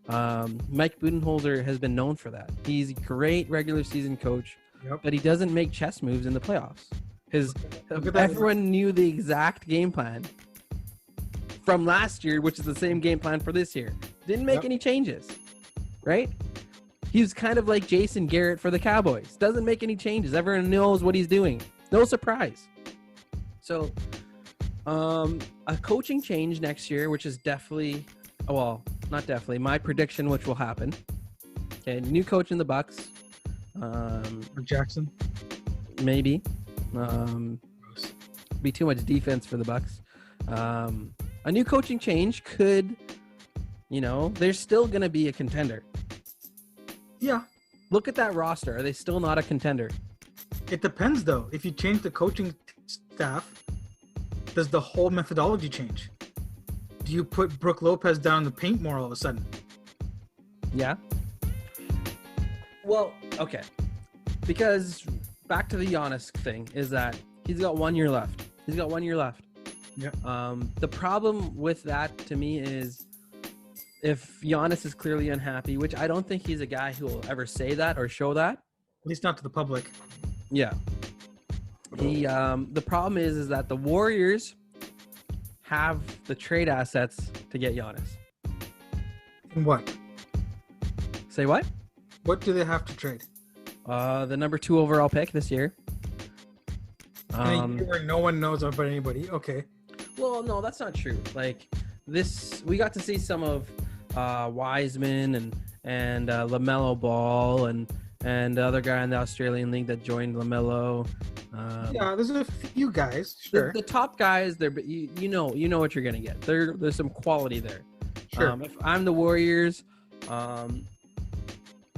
Mike Budenholzer has been known for that. He's a great regular season coach, but he doesn't make chess moves in the playoffs. Everyone knew the exact game plan from last year, which is the same game plan for this year. Didn't make any changes, right? He's kind of like Jason Garrett for the Cowboys. Doesn't make any changes. Everyone knows what he's doing. No surprise. So, a coaching change next year, which is definitely, well, not definitely, my prediction, which will happen. Okay, new coach in the Bucks. Jackson. Maybe. Be too much defense for the Bucks. A new coaching change could, there's still going to be a contender. Yeah. Look at that roster. Are they still not a contender? It depends, though. If you change the coaching staff, does the whole methodology change? Do you put Brook Lopez down in the paint more all of a sudden? Yeah. Well, okay. Because back to the Giannis thing is that he's got 1 year left. Yeah. The problem with that to me is if Giannis is clearly unhappy, which I don't think he's a guy who will ever say that or show that. At least not to the public. Yeah. The problem is that the Warriors have the trade assets to get Giannis. And what? Say what? What do they have to trade? The number 2 overall pick this year. Where no one knows about anybody. Okay. Well, no, that's not true. Like we got to see some of Wiseman and LaMelo Ball and the other guy in the Australian League that joined LaMelo. Yeah, there's a few guys. Sure. The top guys there, but you know what you're gonna get. There's some quality there. Sure. If I'm the Warriors,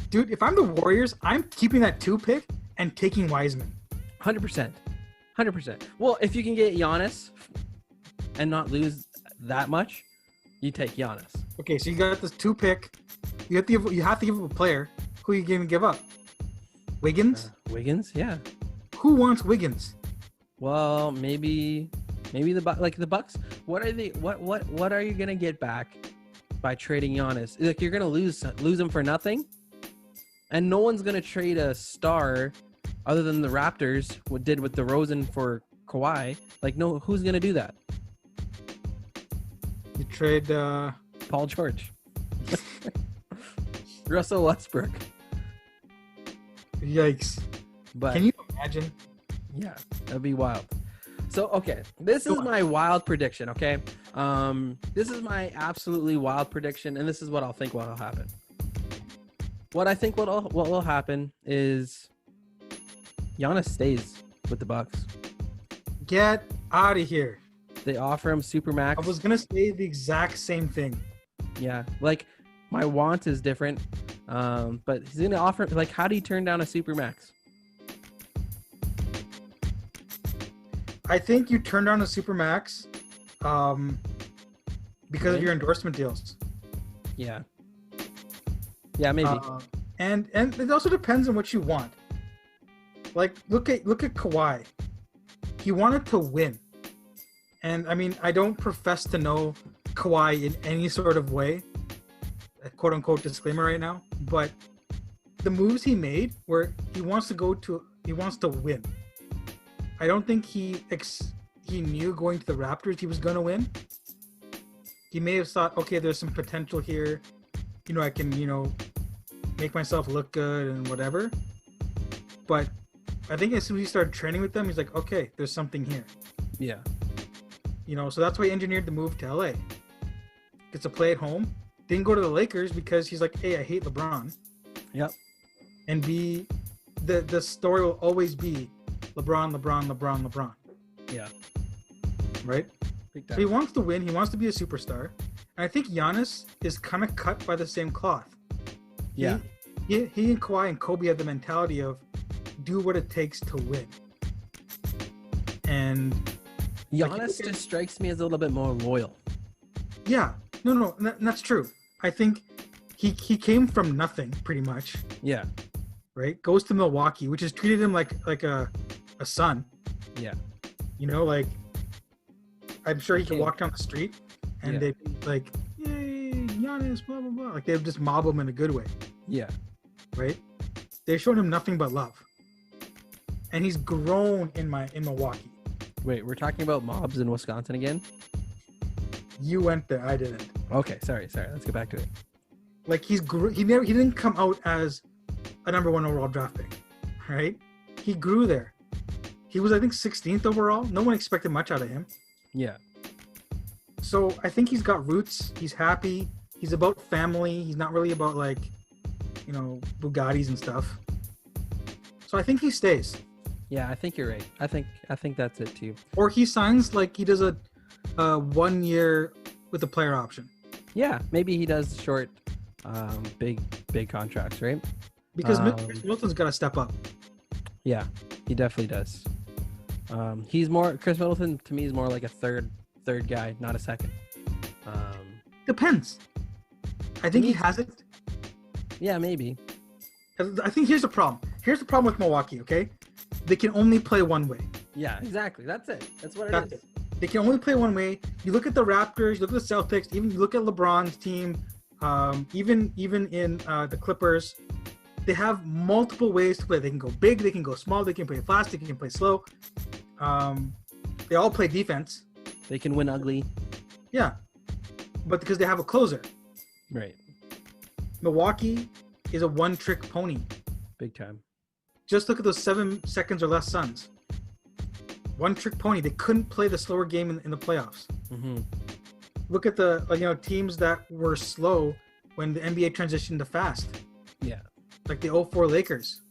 dude, if I'm the Warriors, I'm keeping that 2 pick and taking Wiseman. 100%. Well, if you can get Giannis and not lose that much, you take Giannis. Okay, so you got this 2 pick. You have to give up a player. Who are you going to give up? Wiggins? Wiggins, yeah. Who wants Wiggins? Well, maybe the Bucks. What are they? What are you gonna get back by trading Giannis? Like you're gonna lose him for nothing, and no one's gonna trade a star other than the Raptors. What did with DeRozan for Kawhi? Like no, who's gonna do that? You trade Paul George, Russell Westbrook. Yikes! But can you imagine? Yeah, that'd be wild. So, okay, this is my wild prediction, okay? This is my absolutely wild prediction, and this is what I'll think will happen. What I think what will happen is Giannis stays with the Bucks. Get out of here. They offer him Supermax. I was going to say the exact same thing. Yeah, like, my want is different, but he's going to offer, like, how do you turn down a Supermax? I think you turned down a Supermax because of your endorsement deals. Yeah. Yeah, maybe. And it also depends on what you want. Like look at Kawhi. He wanted to win. And I mean, I don't profess to know Kawhi in any sort of way. A quote unquote disclaimer right now, but the moves he made where he wants to win. I don't think he knew going to the Raptors he was going to win. He may have thought, okay, there's some potential here. I can, make myself look good and whatever. But I think as soon as he started training with them, he's like, okay, there's something here. Yeah. So that's why he engineered the move to LA. Gets to play at home. Didn't go to the Lakers because he's like, hey, I hate LeBron. Yep. And the story will always be LeBron. Yeah. Right? So he wants to win. He wants to be a superstar. And I think Giannis is kind of cut by the same cloth. Yeah. He and Kawhi and Kobe have the mentality of do what it takes to win. And Giannis just strikes me as a little bit more loyal. Yeah. No, that's true. I think he came from nothing pretty much. Yeah. Right? Goes to Milwaukee, which has treated him like a son. Yeah. Like I'm sure he could walk down the street and they'd be like, yay, Giannis, blah, blah, blah. Like they would just mob him in a good way. Yeah. Right? They showed him nothing but love. And he's grown in Milwaukee. Wait, we're talking about mobs in Wisconsin again? You went there, I didn't. Okay, sorry. Let's get back to it. Like he didn't come out as a number 1 overall draft pick. Right? He grew there. He was, I think, 16th overall. No one expected much out of him. Yeah. So I think he's got roots. He's happy. He's about family. He's not really about Bugattis and stuff. So I think he stays. Yeah, I think you're right. I think that's it too. Or he signs like he does a 1 year with a player option. Yeah, maybe he does short, big contracts, right? Because Chris Middleton's got to step up. Yeah, he definitely does. Chris Middleton to me is more like a third guy, not a second. Depends. I think he has it. Yeah, maybe. I think here's the problem. Here's the problem with Milwaukee, okay? They can only play one way. Yeah, exactly. That's it. That's what it is. They can only play one way. You look at the Raptors, you look at the Celtics, even you look at LeBron's team, even in the Clippers, they have multiple ways to play. They can go big, they can go small, they can play fast, they can play slow. They all play defense. They can win ugly. Yeah, but because they have a closer. Right. Milwaukee is a one-trick pony. Big time. Just look at those 7 seconds or less Suns. One-trick pony. They couldn't play the slower game in the playoffs. Mm-hmm. Look at the teams that were slow when the NBA transitioned to fast. Yeah. Like the 04 Lakers.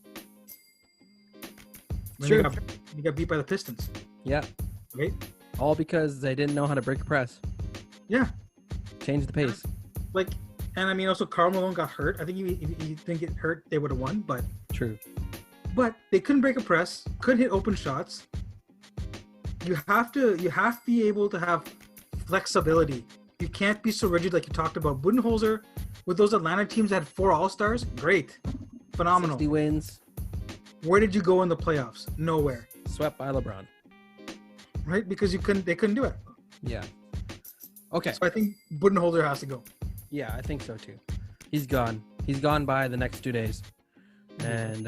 Sure. You got beat by the Pistons. Yeah. Right? All because they didn't know how to break a press. Yeah. Change the pace. And I mean, also Karl Malone got hurt. I think if he didn't get hurt, they would have won. But true. But they couldn't break a press. Couldn't hit open shots. You have to be able to have flexibility. You can't be so rigid like you talked about. Budenholzer, with those Atlanta teams that had 4 All-Stars, great. Phenomenal. 60 wins. Where did you go in the playoffs? Nowhere. Swept by LeBron. right? Because they couldn't do it. Yeah. Okay. So I think Budenholzer has to go. Yeah, I think so too. He's gone. He's gone by the next 2 days. And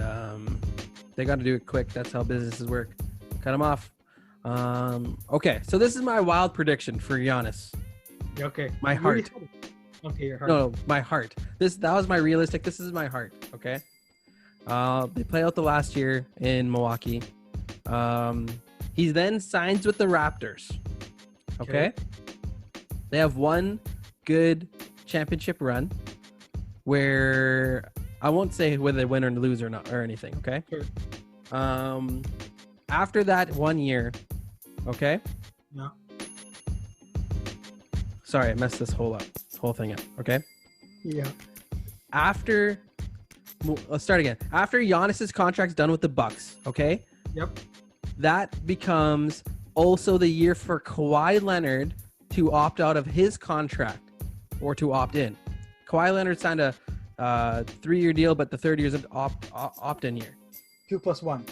they got to do it quick. That's how businesses work. Cut him off. Okay, so this is my wild prediction for Giannis. Okay. My heart. Okay, your heart. No, my heart. That was my realistic. This is my heart. Okay. They play out the last year in Milwaukee. He then signs with the Raptors. Okay. They have one good championship run where I won't say whether they win or lose or not or anything. Okay. Sure. After that 1 year. Okay. No. Sorry, I messed this whole thing up. Okay. Yeah. Let's start again. After Giannis's contract's done with the Bucks, okay? Yep. That becomes also the year for Kawhi Leonard to opt out of his contract or to opt in. Kawhi Leonard signed a 3-year deal, but the third year is an opt-in year. 2 + 1.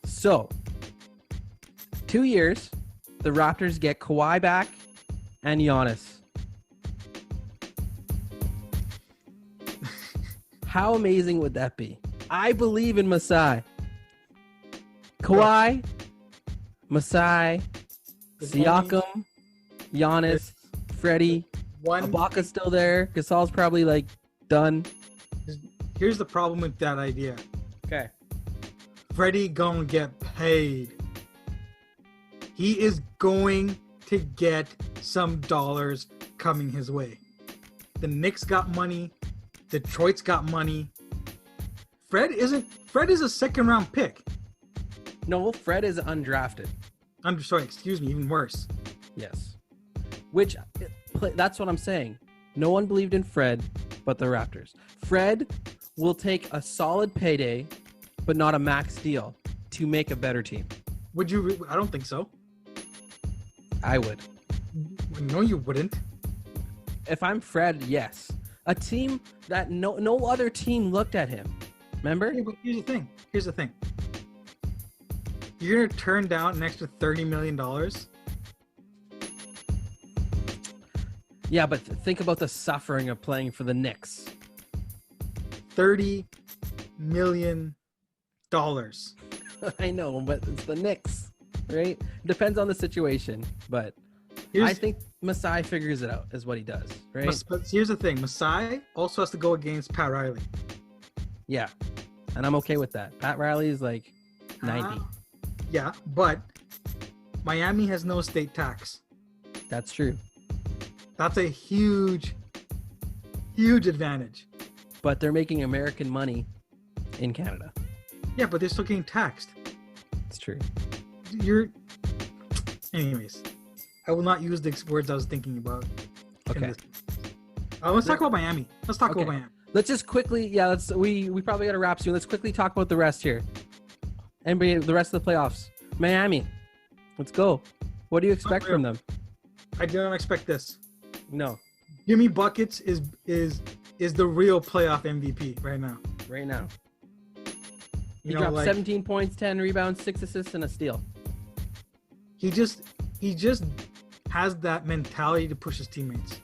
So, 2 years, the Raptors get Kawhi back and Giannis. How amazing would that be? I believe in Masai. Kawhi, Masai, Siakam, Giannis, Freddie, Ibaka's still there. Gasol's probably like done. Here's the problem with that idea. Okay. Freddie gonna get paid. He is going to get some dollars coming his way. The Knicks got money. Detroit's got money. Fred is a second round pick. No, Fred is undrafted. I'm sorry, excuse me, even worse. Yes. Which, that's what I'm saying. No one believed in Fred but the Raptors. Fred will take a solid payday, but not a max deal to make a better team. Would you? I don't think so. I would. No, you wouldn't. If I'm Fred, yes. A team that no other team looked at him. Remember? Yeah, but here's the thing. You're gonna turn down an extra $30 million. Yeah, but think about the suffering of playing for the Knicks. $30 million. I know, but it's the Knicks, right? Depends on the situation, but I think Masai figures it out, is what he does, right? But here's the thing. Masai also has to go against Pat Riley. Yeah, and I'm okay with that. Pat Riley is like 90. Yeah, but Miami has no state tax. That's true. That's a huge advantage. But they're making American money in Canada. Yeah, but they're still getting taxed. It's true. Anyways, I will not use the words I was thinking about. Okay. Let's talk about Miami. About Miami. Let's just quickly, we probably got to wrap soon. Let's quickly talk about the rest here. NBA, the rest of the playoffs. Miami, let's go. What do you expect from them? I do not expect this. No. Jimmy Buckets is the real playoff MVP right now. Right now. He dropped 17 points, 10 rebounds, 6 assists, and a steal. He just has that mentality to push his teammates.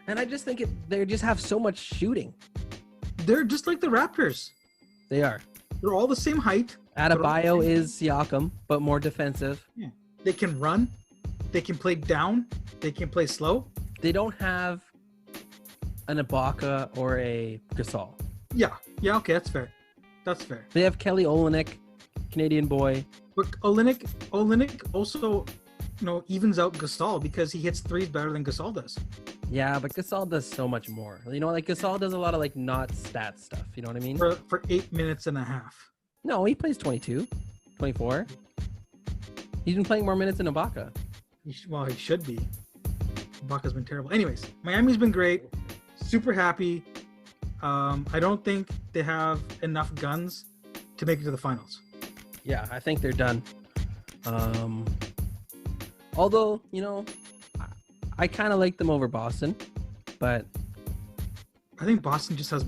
And I just think they just have so much shooting. They're just like the Raptors. They are. They're all the same height. Adebayo is Siakam, but more defensive. Yeah. They can run. They can play down. They can play slow. They don't have an Ibaka or a Gasol. Yeah. Yeah, okay, that's fair. They have Kelly Olynyk, Canadian boy. But Olynyk also, evens out Gasol because he hits threes better than Gasol does. Yeah, but Gasol does so much more. Gasol does a lot of not stat stuff. You know what I mean? For 8 minutes and a half. No, he plays 22, 24. He's been playing more minutes than Ibaka. He should be. Ibaka's been terrible. Anyways, Miami's been great. Super happy. I don't think they have enough guns to make it to the finals. Yeah, I think they're done. Although, I kind of like them over Boston, but I think Boston just has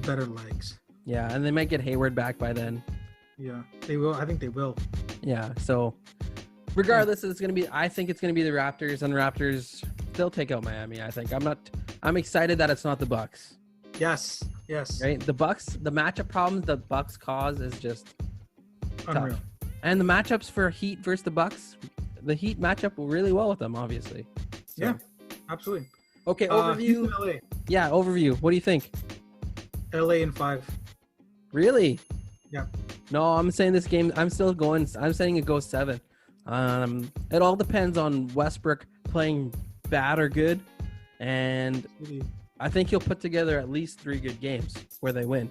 better legs. Yeah, and they might get Hayward back by then. Yeah, they will. I think they will. Yeah, so regardless, it's gonna be. I think it's gonna be the Raptors, and the Raptors they'll take out Miami. I think. I'm excited that it's not the Bucks. Yes. Right, the Bucks. The matchup problems the Bucks cause is just Unreal. tough. And the matchups for Heat versus the Bucks, the Heat matchup really well with them, obviously. So. Yeah, absolutely. Okay, overview. Houston, LA. Yeah, overview. What do you think? LA in 5. Really? Yeah. No, I'm saying this game. I'm still going. I'm saying it goes 7. It all depends on Westbrook playing bad or good, and I think he'll put together at least 3 good games where they win.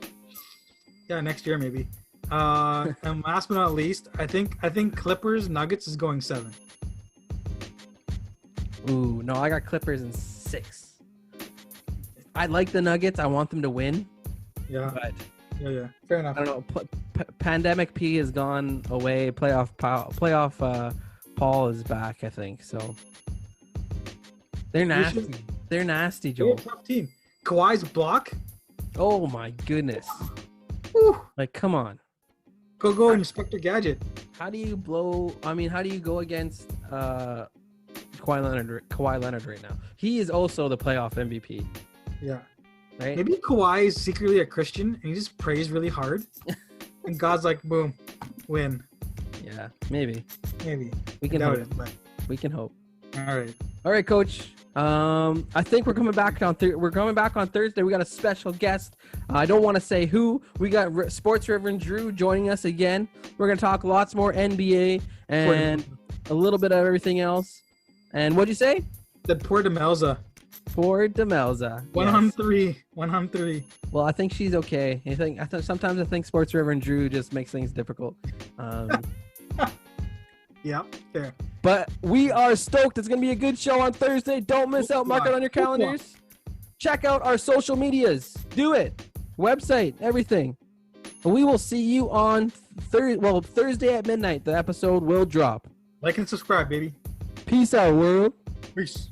Yeah, next year maybe. And last but not least, I think Clippers Nuggets is going 7. Ooh, no, I got Clippers in 6. I like the Nuggets. I want them to win. Yeah. But Yeah. Fair enough. I don't know. Pandemic P has gone away. Playoff Paul is back, I think. So they're nasty. They're nasty, They're a Joel. tough team. Kawhi's block. Oh my goodness! Whew. Like, come on. Go Inspector Gadget. How do you blow? I mean, how do you go against Kawhi Leonard right now? He is also the playoff MVP, Yeah. right? Maybe Kawhi is secretly a Christian and he just prays really hard. And God's like, boom, win. Yeah, maybe. Maybe. We can Doubt hope. it, but We can hope. all right. Coach. I think we're coming back on. We're coming back on Thursday. We got a special guest. I don't want to say who. We got Sports Reverend Drew joining us again. We're gonna talk lots more NBA and a little bit of everything else. And what'd you say? The poor Demelza. For Demelza. One on three. Well, I think she's okay. Sometimes I think Sports Reverend Drew just makes things difficult. Yeah, fair. But we are stoked. It's going to be a good show on Thursday. Don't miss out. Mark it on your calendars. Check out our social medias. Do it. Website, everything. And we will see you on Thursday at midnight. The episode will drop. Like and subscribe, baby. Peace out, world. Peace.